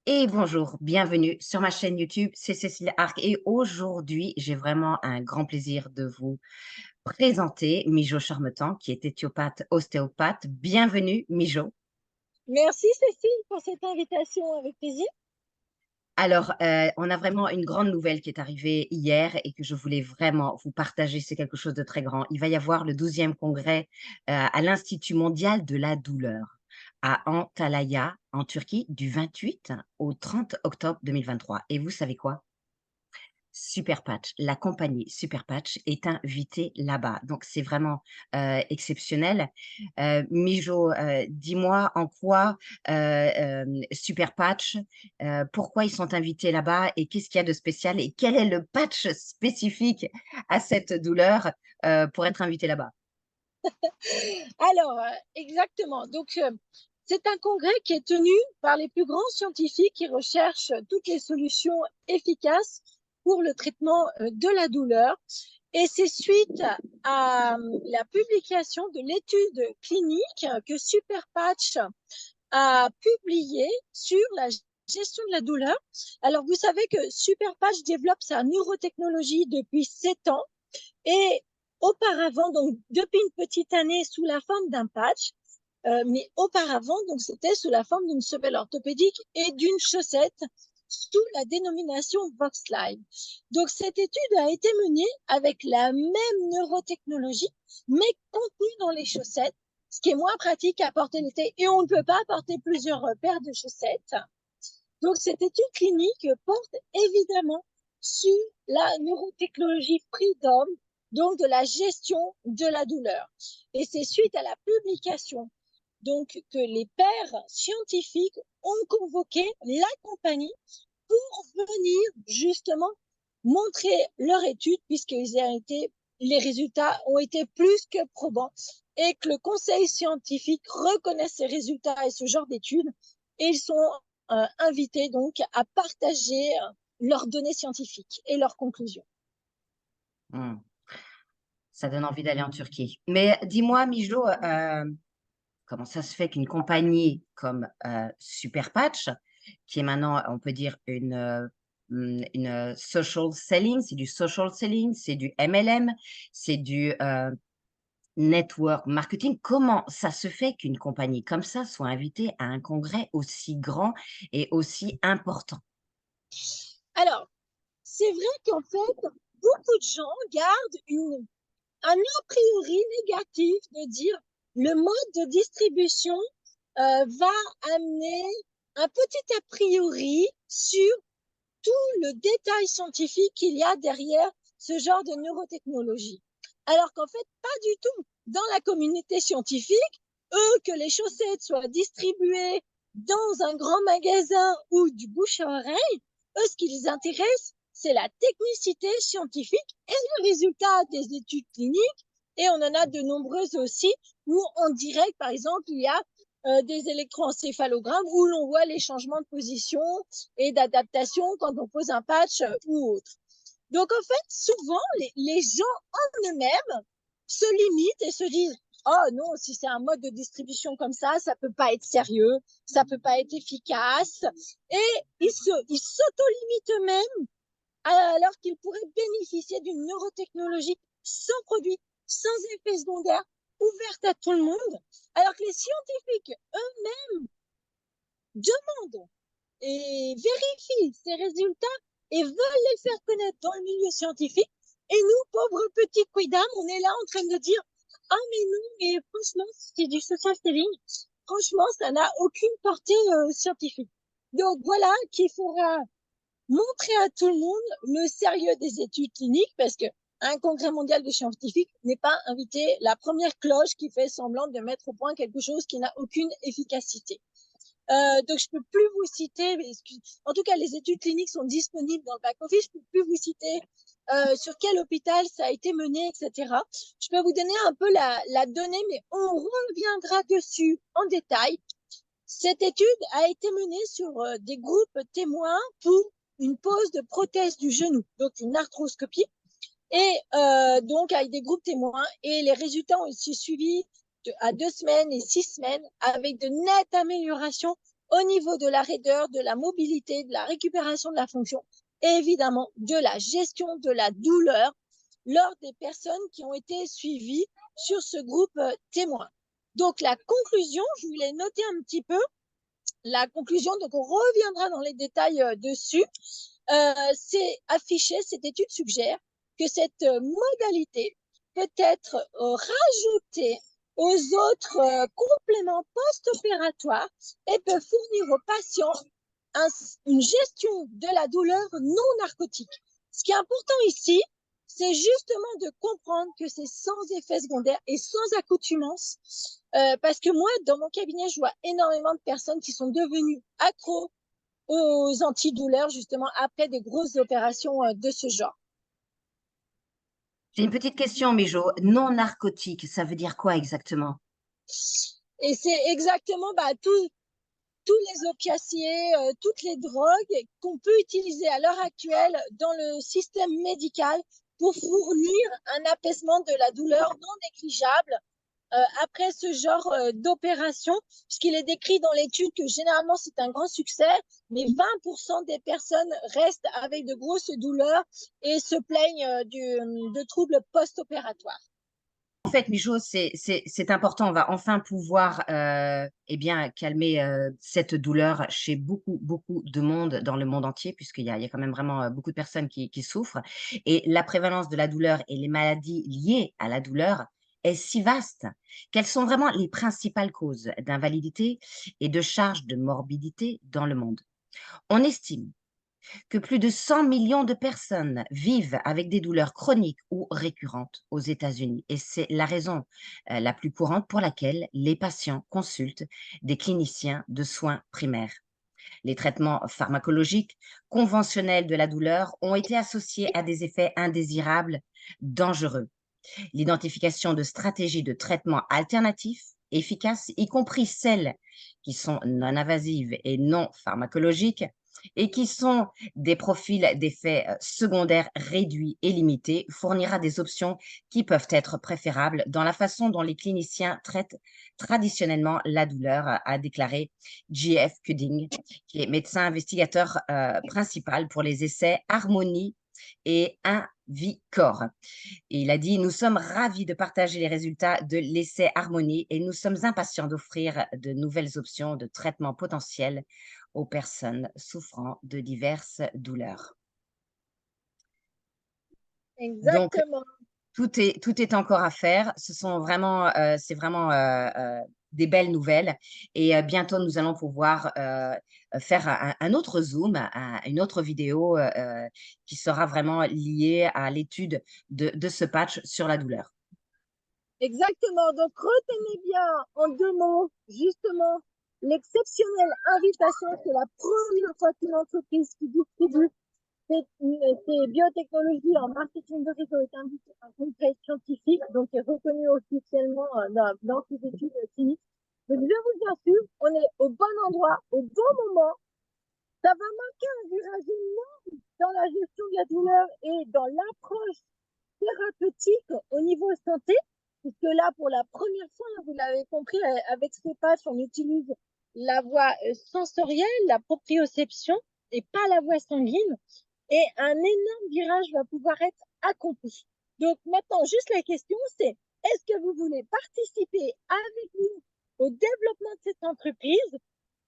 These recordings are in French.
Et bonjour, bienvenue sur ma chaîne YouTube, c'est Cécile Arc et aujourd'hui, j'ai vraiment un grand plaisir de vous présenter Mijo Charmetan, qui est éthiopathe, ostéopathe. Bienvenue Mijo. Merci Cécile pour cette invitation, avec plaisir. Alors, on a vraiment une grande nouvelle qui est arrivée hier et que je voulais vraiment vous partager. C'est quelque chose de très grand. Il va y avoir le 12e congrès à l'Institut mondial de la douleur à Antalya, en Turquie, du 28 au 30 octobre 2023. Et vous savez quoi? Super Patch, la compagnie Super Patch est invitée là-bas, donc c'est vraiment, exceptionnel. Mijo, dis-moi en quoi, Super Patch, pourquoi ils sont invités là-bas et qu'est-ce qu'il y a de spécial et quel est le patch spécifique à cette douleur, pour être invité là-bas? Exactement. C'est un congrès qui est tenu par les plus grands scientifiques qui recherchent toutes les solutions efficaces pour le traitement de la douleur. Et c'est suite à la publication de l'étude clinique que Superpatch a publiée sur la gestion de la douleur. Alors, vous savez que Superpatch développe sa neurotechnologie depuis 7 ans. Et auparavant, donc depuis une petite année sous la forme d'un patch, mais auparavant, donc c'était sous la forme d'une semelle orthopédique et d'une chaussette sous la dénomination VoxLive. Donc cette étude a été menée avec la même neurotechnologie, mais contenue dans les chaussettes, ce qui est moins pratique à porter l'été et on ne peut pas porter plusieurs paires de chaussettes. Donc cette étude clinique porte évidemment sur la neurotechnologie Freedom, donc de la gestion de la douleur. Et c'est suite à la publication donc que les pairs scientifiques ont convoqué la compagnie pour venir justement montrer leur étude, les résultats ont été plus que probants et que le conseil scientifique reconnaît ces résultats et ce genre d'études. Et ils sont invités donc à partager leurs données scientifiques et leurs conclusions. Mmh, ça donne envie d'aller en Turquie. Mais dis-moi Mijo, comment ça se fait qu'une compagnie comme, Super Patch, qui est maintenant, on peut dire une social selling, c'est du social selling, c'est du MLM, c'est du, network marketing. Comment ça se fait qu'une compagnie comme ça soit invitée à un congrès aussi grand et aussi important? Alors, c'est vrai qu'en fait, beaucoup de gens gardent un a priori négatif de dire le mode de distribution va amener un petit a priori sur tout le détail scientifique qu'il y a derrière ce genre de neurotechnologie. Alors qu'en fait, pas du tout. Dans la communauté scientifique, que les chaussettes soient distribuées dans un grand magasin ou du bouche à oreille, ce qui les intéresse, c'est la technicité scientifique et le résultat des études cliniques. Et on en a de nombreuses aussi où on dirait que, par exemple, il y a des électroencéphalogrammes où l'on voit les changements de position et d'adaptation quand on pose un patch ou autre. Donc en fait, souvent, les gens en eux-mêmes se limitent et se disent oh non, si c'est un mode de distribution comme ça peut pas être sérieux, ça peut pas être efficace. Et ils s'auto-limitent eux-mêmes alors qu'ils pourraient bénéficier d'une neurotechnologie sans produit, sans effet secondaire, ouverte à tout le monde. Alors que les scientifiques eux-mêmes demandent et vérifient ces résultats et veulent les faire connaître dans le milieu scientifique. Et nous, pauvres petits quidam, on est là en train de dire ah mais non, mais franchement, c'est du social selling. Franchement, ça n'a aucune portée scientifique. Donc voilà qu'il faudra montrer à tout le monde le sérieux des études cliniques parce que un congrès mondial de scientifiques n'est pas invité la première cloche qui fait semblant de mettre au point quelque chose qui n'a aucune efficacité. Donc, je peux plus vous citer, mais en tout cas, les études cliniques sont disponibles dans le back-office. Je peux plus vous citer sur quel hôpital ça a été mené, etc. Je peux vous donner un peu la donnée, mais on reviendra dessus en détail. Cette étude a été menée sur des groupes témoins pour une pose de prothèse du genou, donc une arthroscopie, et donc avec des groupes témoins. Et les résultats ont été suivis à 2 semaines et 6 semaines avec de nettes améliorations au niveau de la raideur, de la mobilité, de la récupération de la fonction et évidemment de la gestion de la douleur lors des personnes qui ont été suivies sur ce groupe témoin. Donc la conclusion, je voulais noter un petit peu la conclusion, donc on reviendra dans les détails dessus. C'est affiché, cette étude suggère que cette modalité peut être rajoutée aux autres compléments post-opératoires et peut fournir aux patients une gestion de la douleur non narcotique. Ce qui est important ici, c'est justement de comprendre que c'est sans effet secondaire et sans accoutumance. Parce que moi, dans mon cabinet, je vois énormément de personnes qui sont devenues accros aux antidouleurs, justement, après des grosses opérations de ce genre. J'ai une petite question, Mijo. Non narcotique, ça veut dire quoi exactement? Et c'est exactement tous les opiacés, toutes les drogues qu'on peut utiliser à l'heure actuelle dans le système médical pour fournir un apaisement de la douleur non négligeable après ce genre d'opération, puisqu'il est décrit dans l'étude que généralement c'est un grand succès, mais 20% des personnes restent avec de grosses douleurs et se plaignent de troubles post-opératoires. En fait, Mijo, c'est important. On va enfin pouvoir eh bien, calmer cette douleur chez beaucoup de monde dans le monde entier, puisqu'il y a quand même vraiment beaucoup de personnes qui souffrent. Et la prévalence de la douleur et les maladies liées à la douleur est si vaste. Quelles sont vraiment les principales causes d'invalidité et de charge de morbidité dans le monde? On estime que plus de 100 millions de personnes vivent avec des douleurs chroniques ou récurrentes aux États-Unis. Et c'est la raison la plus courante pour laquelle les patients consultent des cliniciens de soins primaires. Les traitements pharmacologiques conventionnels de la douleur ont été associés à des effets indésirables, dangereux. L'identification de stratégies de traitement alternatifs efficaces, y compris celles qui sont non invasives et non pharmacologiques, et qui sont des profils d'effets secondaires réduits et limités, fournira des options qui peuvent être préférables dans la façon dont les cliniciens traitent traditionnellement la douleur, a déclaré J.F. Cuding, qui est médecin investigateur principal pour les essais Harmonie et Invicor. Et il a dit: nous sommes ravis de partager les résultats de l'essai Harmonie et nous sommes impatients d'offrir de nouvelles options de traitement potentiels aux personnes souffrant de diverses douleurs. Donc, Exactement. tout est encore à faire. C'est vraiment des belles nouvelles. Et bientôt, nous allons pouvoir faire un autre Zoom, une autre vidéo qui sera vraiment liée à l'étude de ce patch sur la douleur. Exactement. Donc, retenez bien en 2 mots, justement, l'exceptionnelle invitation. C'est la première fois qu'une entreprise qui distribue ces biotechnologies en marketing de réseau est invitée à un congrès scientifique, donc est reconnu officiellement dans ces études cliniques. Donc, je vous assure, on est au bon endroit, au bon moment. Ça va marquer un virage énorme dans la gestion de la douleur et dans l'approche thérapeutique au niveau santé, puisque là, pour la première fois, vous l'avez compris, avec ces patchs, on utilise la voie sensorielle, la proprioception, et pas la voie sanguine. Et un énorme virage va pouvoir être accompli. Donc maintenant, juste la question, c'est est-ce que vous voulez participer avec nous au développement de cette entreprise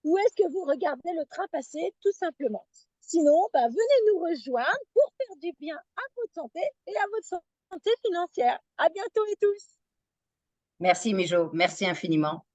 ou est-ce que vous regardez le train passer tout simplement? Sinon, venez nous rejoindre pour faire du bien à votre santé et à votre santé financière. À bientôt et tous. Merci, Mijo. Merci infiniment.